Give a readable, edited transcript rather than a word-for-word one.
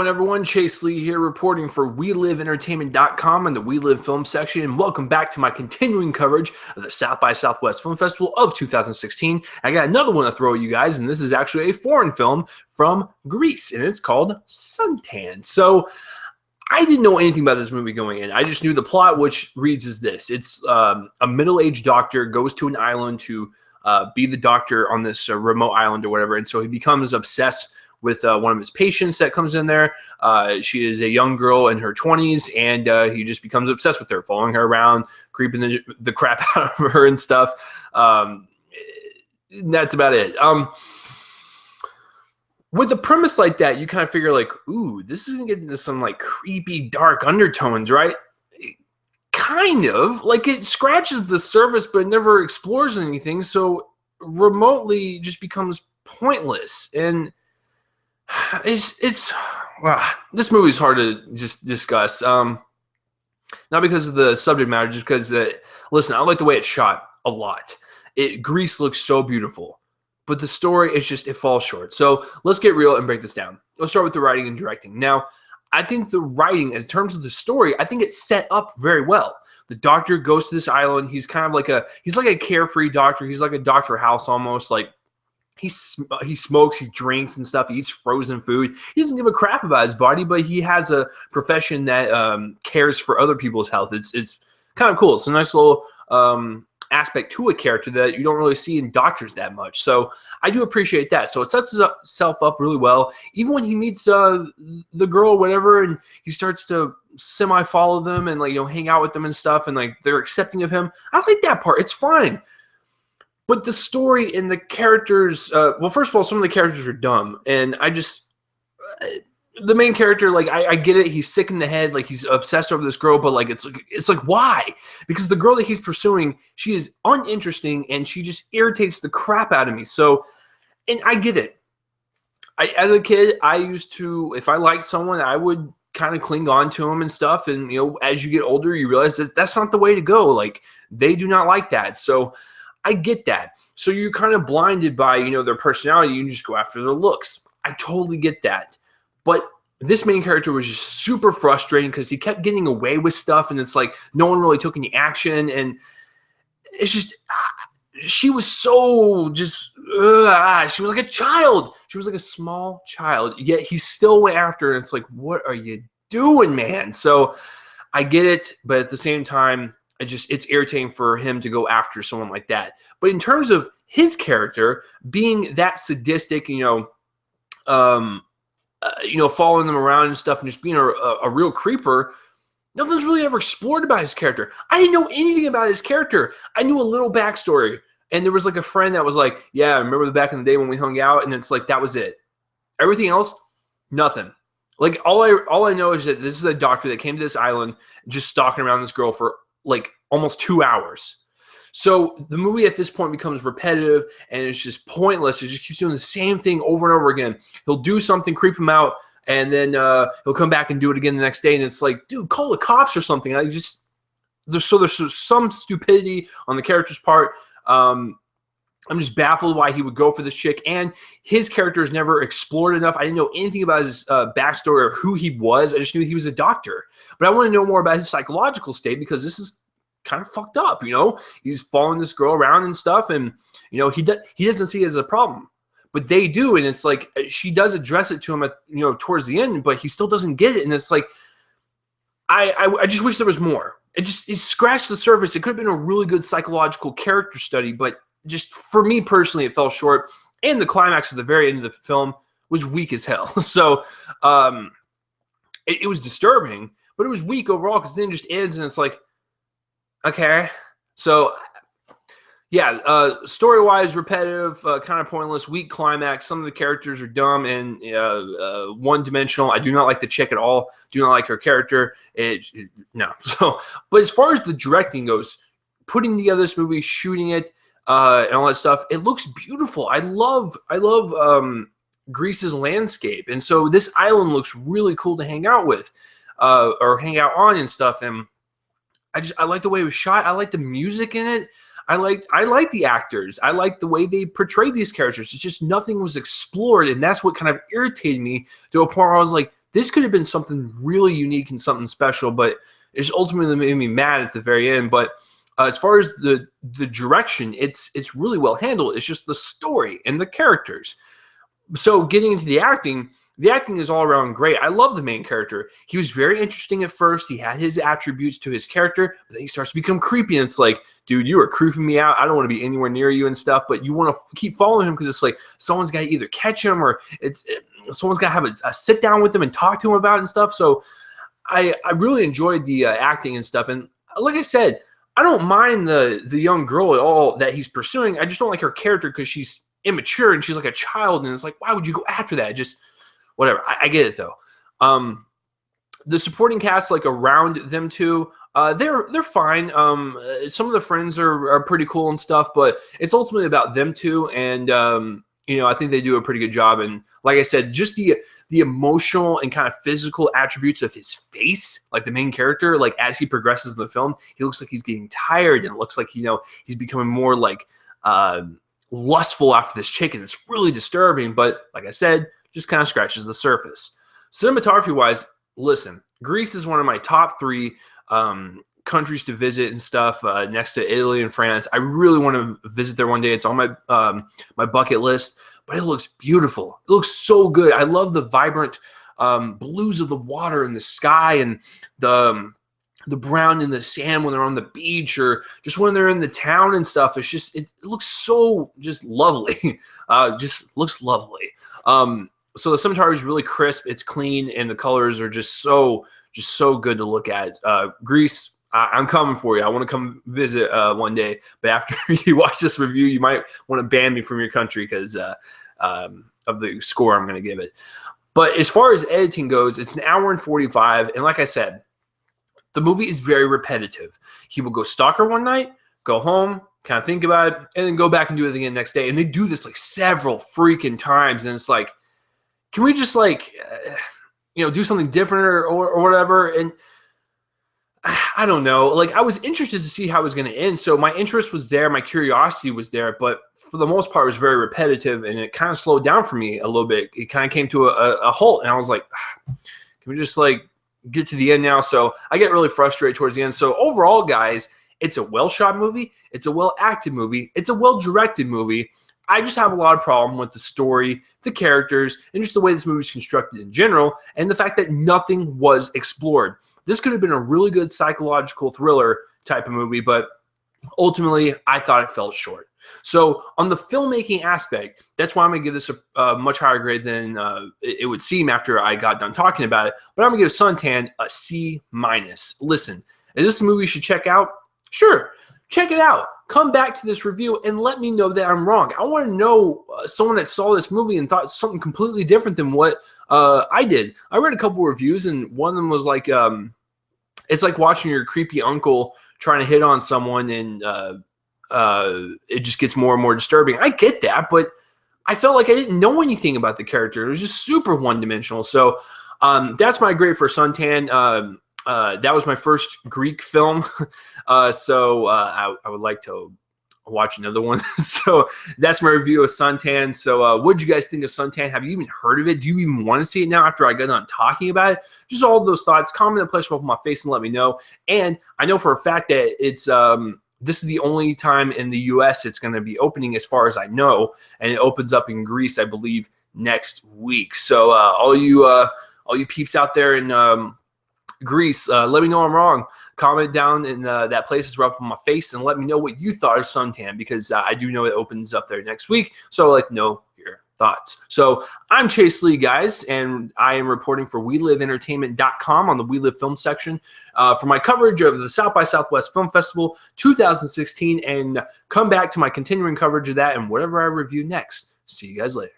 going, everyone? Chase Lee here reporting for WeLiveEntertainment.com and the We Live Film section, and welcome back to my continuing coverage of the South by Southwest Film Festival of 2016. I got another one to throw at you guys, and this is actually a foreign film from Greece, and it's called Suntan. So I didn't know anything about this movie going in. I just knew the plot, which reads as this. It's a middle-aged doctor goes to an island to be the doctor on this remote island or whatever, and so he becomes obsessed with one of his patients that comes in there. She is a young girl in her 20s, and he just becomes obsessed with her, following her around, creeping the crap out of her and stuff. That's about it. With a premise like that, you kind of figure like, ooh, this is going to get into some like creepy, dark undertones, right? Kind of. Like it scratches the surface, but it never explores anything, so remotely just becomes pointless. And this movie is hard to just discuss. Not because of the subject matter, just because, listen, I like the way it's shot a lot. Greece looks so beautiful, but the story is just, it falls short. So let's get real and break this down. Let's start with the writing and directing. Now, I think the writing, in terms of the story, I think it's set up very well. The doctor goes to this island. He's kind of like he's like a carefree doctor. He's like a Dr. House almost, like, he smokes, he drinks and stuff. He eats frozen food. He doesn't give a crap about his body, but he has a profession that cares for other people's health. It's kind of cool. It's a nice little aspect to a character that you don't really see in doctors that much. So I do appreciate that. So it sets itself up really well. Even when he meets the girl or whatever, and he starts to semi-follow them and hang out with them and stuff, and they're accepting of him. I like that part. It's fine. But the story and the characters, well, first of all, some of the characters are dumb. And the main character, I get it. He's sick in the head. He's obsessed over this girl, but it's like, why? Because the girl that he's pursuing, she is uninteresting and she just irritates the crap out of me. So, and I get it. As a kid, I used to, if I liked someone, I would kind of cling on to them and stuff. And, as you get older, you realize that that's not the way to go. They do not like that. So, I get that. So you're kind of blinded by, their personality. You just go after their looks. I totally get that. But this main character was just super frustrating because he kept getting away with stuff, and it's like no one really took any action. And it's just, she was so just, she was like a child. She was like a small child. Yet he still went after her. And it's like, what are you doing, man? So I get it. But at the same time, it's irritating for him to go after someone like that. But in terms of his character being that sadistic, following them around and stuff, and just being a real creeper, nothing's really ever explored about his character. I didn't know anything about his character. I knew a little backstory, and there was a friend that was like, "Yeah, I remember back in the day when we hung out," and it's like that was it. Everything else, nothing. All I know is that this is a doctor that came to this island just stalking around this girl for almost 2 hours. So the movie at this point becomes repetitive and it's just pointless. It just keeps doing the same thing over and over again. He'll do something, creep him out, and then he'll come back and do it again the next day. And it's like, dude, call the cops or something. There's some stupidity on the character's part. I'm just baffled why he would go for this chick, and his character is never explored enough. I didn't know anything about his backstory or who he was. I just knew he was a doctor, but I want to know more about his psychological state, because this is kind of fucked up. He's following this girl around and stuff, and he doesn't see it as a problem, but they do, and it's like she does address it to him at towards the end, but he still doesn't get it, and it's like I just wish there was more. It scratched the surface. It could have been a really good psychological character study, but just for me personally, it fell short. And the climax at the very end of the film was weak as hell. So it was disturbing, but it was weak overall, because then it just ends and it's like, okay. So yeah, story-wise, repetitive, kind of pointless, weak climax. Some of the characters are dumb and one-dimensional. I do not like the chick at all. Do not like her character. No. So, but as far as the directing goes, putting together this movie, shooting it, and all that stuff, it looks beautiful. I love Greece's landscape, and so this island looks really cool to hang out with, or hang out on and stuff. And I like the way it was shot. I like the music in it. I like the actors. I like the way they portrayed these characters. It's just nothing was explored, and that's what kind of irritated me to a point where I was like, This could have been something really unique and something special, but it's ultimately made me mad at the very end. But as far as the direction, it's really well handled. It's just the story and the characters. So getting into the acting is all around great. I love the main character. He was very interesting at first. He had his attributes to his character, but then he starts to become creepy. And it's like, dude, you are creeping me out. I don't want to be anywhere near you and stuff, but you want to keep following him because it's like someone's got to either catch him or someone's got to have a sit down with him and talk to him about it and stuff. So I really enjoyed the acting and stuff. And like I said, I don't mind the young girl at all that he's pursuing. I just don't like her character because she's immature and she's like a child. And it's like, why would you go after that? Just whatever. I get it though. The supporting cast, like around them two, they're fine. Some of the friends are pretty cool and stuff, but it's ultimately about them two. And I think they do a pretty good job. And like I said, just the emotional and kind of physical attributes of his face, like the main character, like as he progresses in the film, he looks like he's getting tired and it looks like, he's becoming more like lustful after this chick, and it's really disturbing. But like I said, just kind of scratches the surface. Cinematography wise, listen, Greece is one of my top 3 countries to visit and stuff, next to Italy and France. I really want to visit there one day. It's on my my bucket list, but it looks beautiful. It looks so good. I love the vibrant blues of the water and the sky, and the brown in the sand when they're on the beach, or just when they're in the town and stuff. It's just, it looks so just lovely. Just looks lovely. So the cinematography is really crisp. It's clean, and the colors are just so good to look at. Greece, I'm coming for you. I want to come visit one day. But after you watch this review, you might want to ban me from your country because of the score I'm going to give it. But as far as editing goes, it's an hour and 45. And like I said, the movie is very repetitive. He will go stalk her one night, go home, kind of think about it, and then go back and do it again the next day. And they do this like several freaking times. And it's like, can we just like, do something different or whatever? And I don't know. Like, I was interested to see how it was going to end. So my interest was there. My curiosity was there. But for the most part, it was very repetitive, and it kind of slowed down for me a little bit. It kind of came to a halt, and I was like, can we just like get to the end now? So I get really frustrated towards the end. So overall, guys, it's a well-shot movie. It's a well-acted movie. It's a well-directed movie. I just have a lot of problem with the story, the characters, and just the way this movie is constructed in general, and the fact that nothing was explored. This could have been a really good psychological thriller type of movie, but ultimately, I thought it fell short. So on the filmmaking aspect, that's why I'm going to give this a much higher grade than it would seem after I got done talking about it. But I'm going to give Suntan a C-. Listen, is this a movie you should check out? Sure, check it out. Come back to this review and let me know that I'm wrong. I want to know someone that saw this movie and thought something completely different than what I did. I read a couple reviews, and one of them was like, it's like watching your creepy uncle trying to hit on someone, and it just gets more and more disturbing. I get that, but I felt like I didn't know anything about the character. It was just super one-dimensional. So that's my grade for Suntan. That was my first Greek film, so I would like to watch another one. So that's my review of Suntan. So what did you guys think of Suntan? Have you even heard of it? Do you even want to see it now after I got done talking about it? Just all those thoughts. Comment in the place above my face and let me know. And I know for a fact that it's this is the only time in the U.S. it's going to be opening, as far as I know, and it opens up in Greece, I believe, next week. So all you peeps out there in Greece, let me know I'm wrong. Comment down in that place is right up on my face, and let me know what you thought of Suntan, because I do know it opens up there next week, so I'd like to know your thoughts. So I'm Chase Lee, guys, and I am reporting for WeLiveEntertainment.com on the We Live Film section for my coverage of the South by Southwest Film Festival 2016, and come back to my continuing coverage of that and whatever I review next. See you guys later.